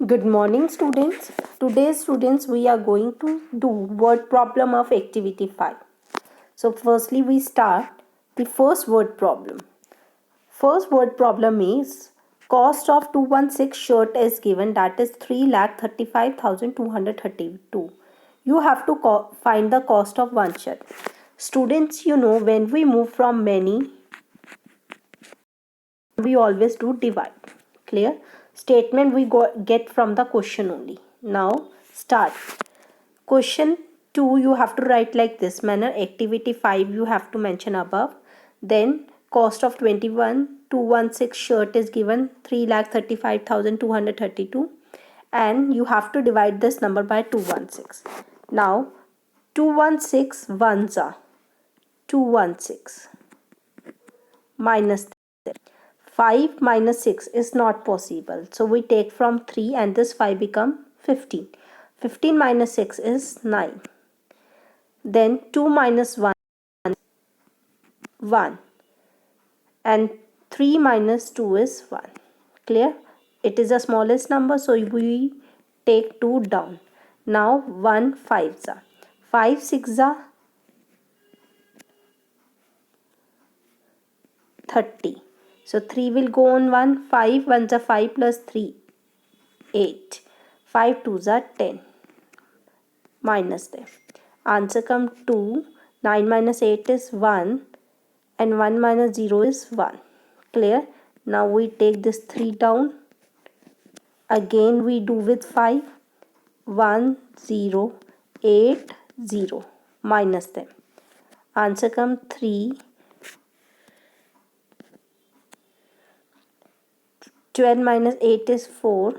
Good morning, students. Today, students, we are going to do word problem of activity 5. So, firstly, we start the first word problem. First word problem is cost of 216 shirt is given, that is 3,35,232. You have to find the cost of one shirt. Students, when we move from many, we always do divide. Clear? Statement we get from the question only. Now start. Question 2 you have to write like this manner. Activity 5 you have to mention above. Then cost of 216 shirt is given 3,35,232 and you have to divide this number by 216. Now 216 ones are 216 minus 5 minus 6 is not possible. So we take from 3 and this 5 become 15. 15 minus 6 is 9. Then 2 minus 1 1 and 3 minus 2 is 1. Clear? It is the smallest number, so we take 2 down. Now 1 5s are 5 6 are 30. So 3 will go on 1. 5 1s are 5 plus 3 8. 5 2s are 10. Minus them. Answer come 2. 9 minus 8 is 1 and 1 minus 0 is 1. Clear? Now we take this 3 down. Again we do with 5. 1 0 8 0. Minus them. Answer come 3. 12 minus 8 is 4.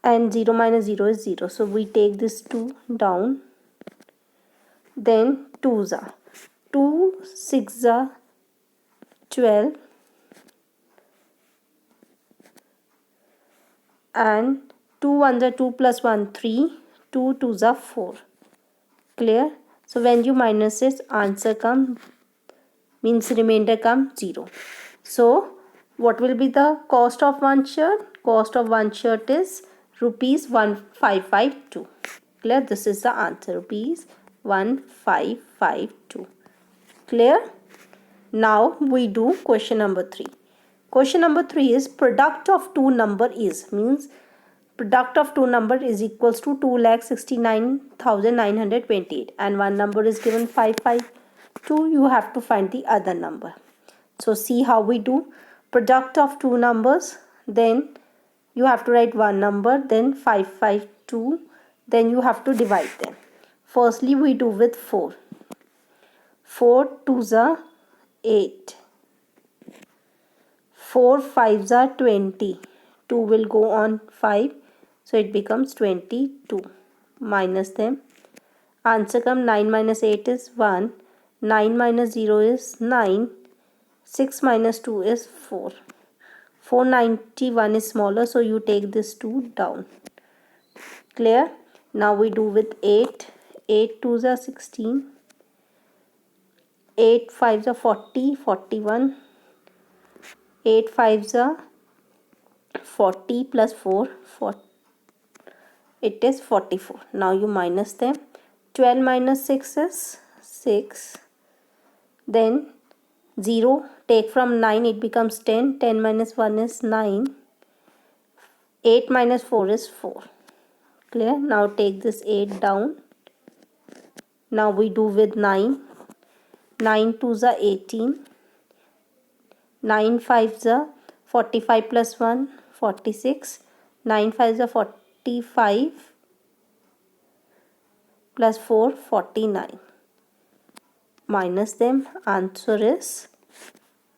And 0 minus 0 is 0. So we take this 2 down. Then 2s are 2 6 are 12 and 2 1s are 2 plus 1 3. 2 2s are 4. Clear? So when you minus it, answer come means remainder come 0. So what will be the cost of one shirt? Cost of one shirt is rupees 1552. Clear? This is the answer, rupees 1552. Clear? Now we do question number 3. Question number 3 is product of two number is, means product of two number is equals to 2,69,928 and one number is given 552. You have to find the other number. So see how we do. Product of two numbers, then you have to write one number, then 552, then you have to divide them. Firstly we do with 4. 4 2s are 8. 4 5s are 20. 2 will go on 5, so it becomes 22. Minus them. Answer come 9 minus 8 is 1. 9 minus 0 is 9. 6 minus 2 is 4. 491 is smaller, so you take this 2 down. Clear? Now we do with 8. 8 2s are 16. 8 5s are 40. 41. 8 5s are 40 plus 4. It is 44. Now you minus them. 12 minus 6 is 6. Then 0 take from 9, it becomes 10. 10 minus 1 is 9. 8 minus 4 is 4. Clear? Now take this 8 down. Now we do with 9. 9 2s are 18. 9 5s are 45 plus 1 46. 9 5s are 45 plus 4 49. Minus them. Answer is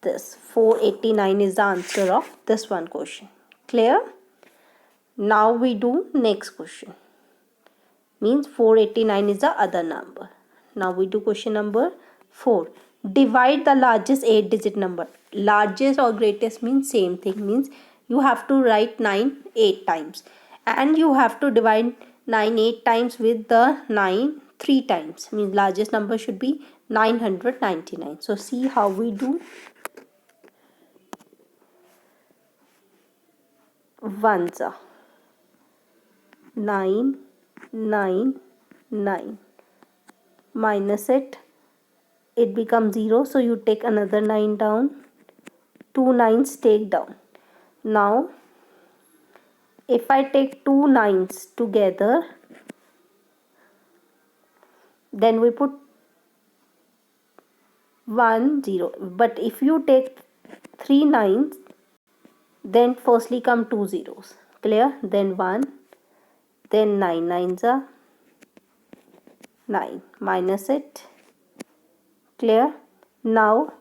this 489 is the answer of this one question. Clear? Now we do next question. Means 489 is the other number. Now we do question number 4. Divide the largest 8-digit number. Largest or greatest means same thing. Means you have to write 9 8 times. And you have to divide 9 8 times with the 9 3 times. Means largest number should be 999. So see how we do. ones are 9, 9, 9. Minus it becomes 0, so you take another 9 down. 2 nines take down. Now if I take 2 nines together, then we put 1 0. But if you take 3 nines, then firstly come 2 zeros. Clear? Then 1, then 9 nines are 9. Minus it. Clear? Now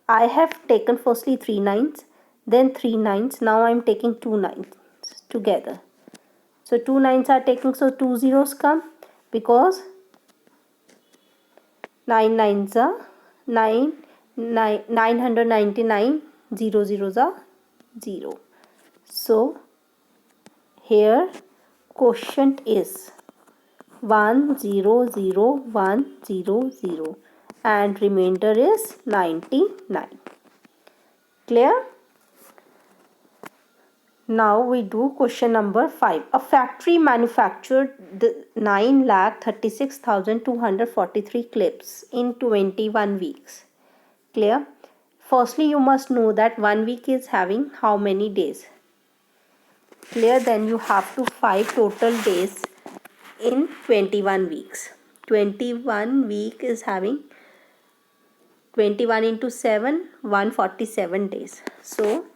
I have taken firstly 3 nines, then 3 nines. Now I am taking 2 nines together. So 2 nines are taking, so 2 zeros come, because 9 nines are 9, 999, 0 zeros are 0. So here quotient is 1 0 0 1 0 0 and remainder is 99. Clear? Now we do question number 5. A factory manufactured 9,36,243 clips in 21 weeks. Clear? Firstly, you must know that 1 week is having how many days? Clear? Then you have to find total days in 21 weeks. 21 week is having 21 into 7, 147 days. So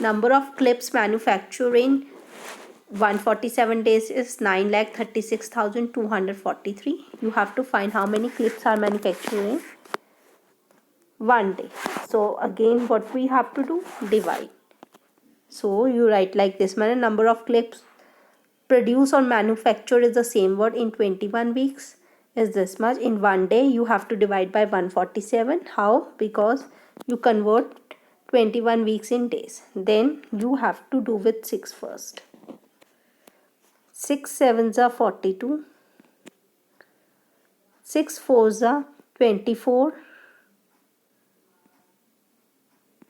number of clips manufactured in 147 days is 9,36,243. You have to find how many clips are manufactured in 1 day. So again what we have to do? Divide. So you write like this manner: number of clips produced or manufactured is the same word in 21 weeks is this much. In 1 day you have to divide by 147. How? Because you convert 21 weeks in days. Then you have to do with 6 first. 6 sevens are 42. 6 fours are 24.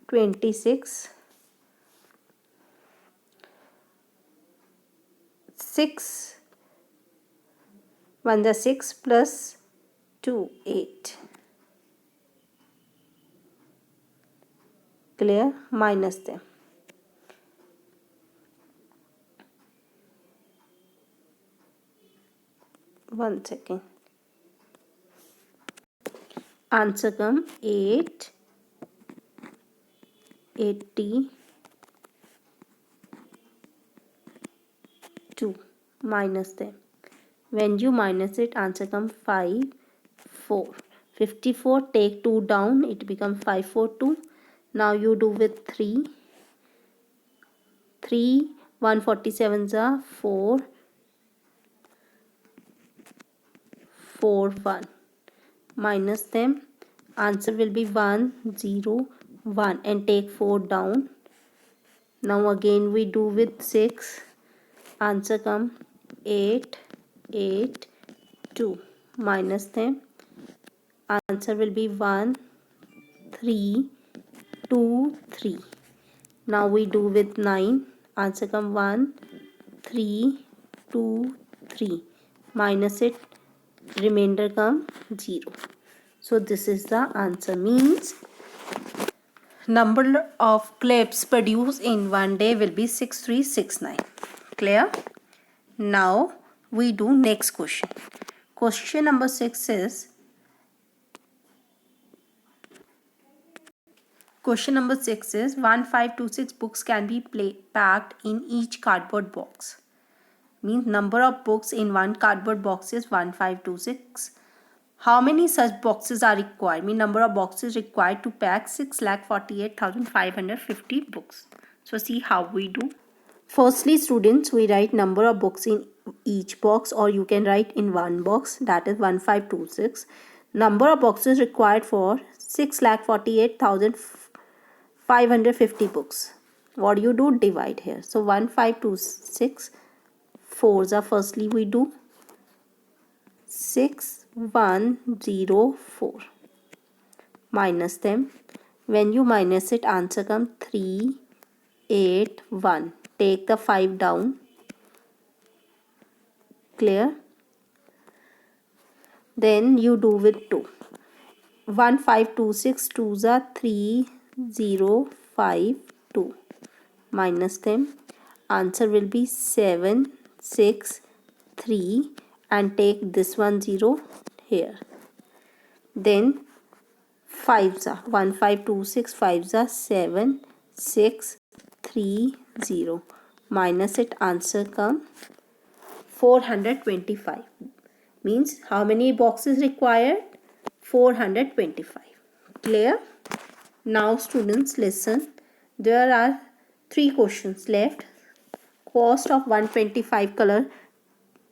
26. 6 1 the 6 plus 2 8. Clear? Minus them. One second. Answer come 8 82 minus them. When you minus it, answer come 5 4. 54 take 2 down, it become 542. Now you do with 3. 3 147s are 4 4 1. Minus them, answer will be 1 0 1 and take 4 down. Now again we do with 6. Answer come 8 8 2. Minus them, answer will be 1 3 2 3. Now we do with 9. Answer come 1 3 2 3. Minus it, remainder come 0. So this is the answer. Means number of clips produced in 1 day will be 6369. Clear? Now we do next question. Question number 6 is, question number 6 is 1526 books can be packed in each cardboard box. Means number of books in one cardboard box is 1526. How many such boxes are required? Mean number of boxes required to pack 6,48,550 books. So see how we do. Firstly, students, we write number of books in each box, or you can write in one box, that is 1526. Number of boxes required for 6,48,550 books. What do you do? Divide here. So 1526 fours are firstly we do 6104. Minus them. When you minus it, answer come 381. take the 5 down. Clear? Then you do with 2. 1 5 2 6 2s are 3 0 5 2. Minus them. Answer will be 7 6 3 and take this one 0 here. Then 5s are 1 5 2 6 5s are 7 6 3 0. Minus it, answer come 425. Means how many boxes required? 425. Clear? Now students listen. There are 3 questions left. Cost of 125 color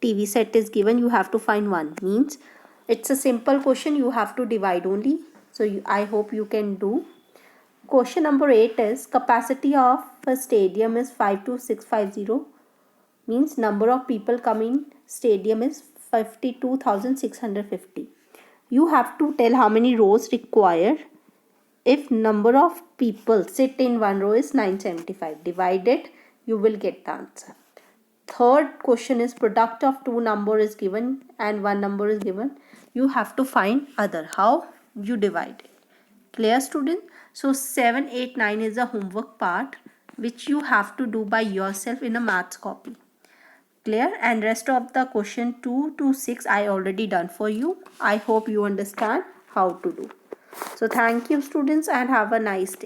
TV set is given. You have to find one. Means it's a simple question. You have to divide only. So I hope you can do. Question number 8 is capacity of a stadium is 52650. Means number of people coming stadium is 52,650. You have to tell how many rows required. If number of people sit in one row is 975, divide it, you will get the answer. Third question is product of two number is given and one number is given. You have to find other. How? You divide it. Clear, student? So 7, 8, 9 is the homework part which you have to do by yourself in a maths copy. Clear? And rest of the question 2 to 6 I already done for you. I hope you understand how to do. So thank you students and have a nice day.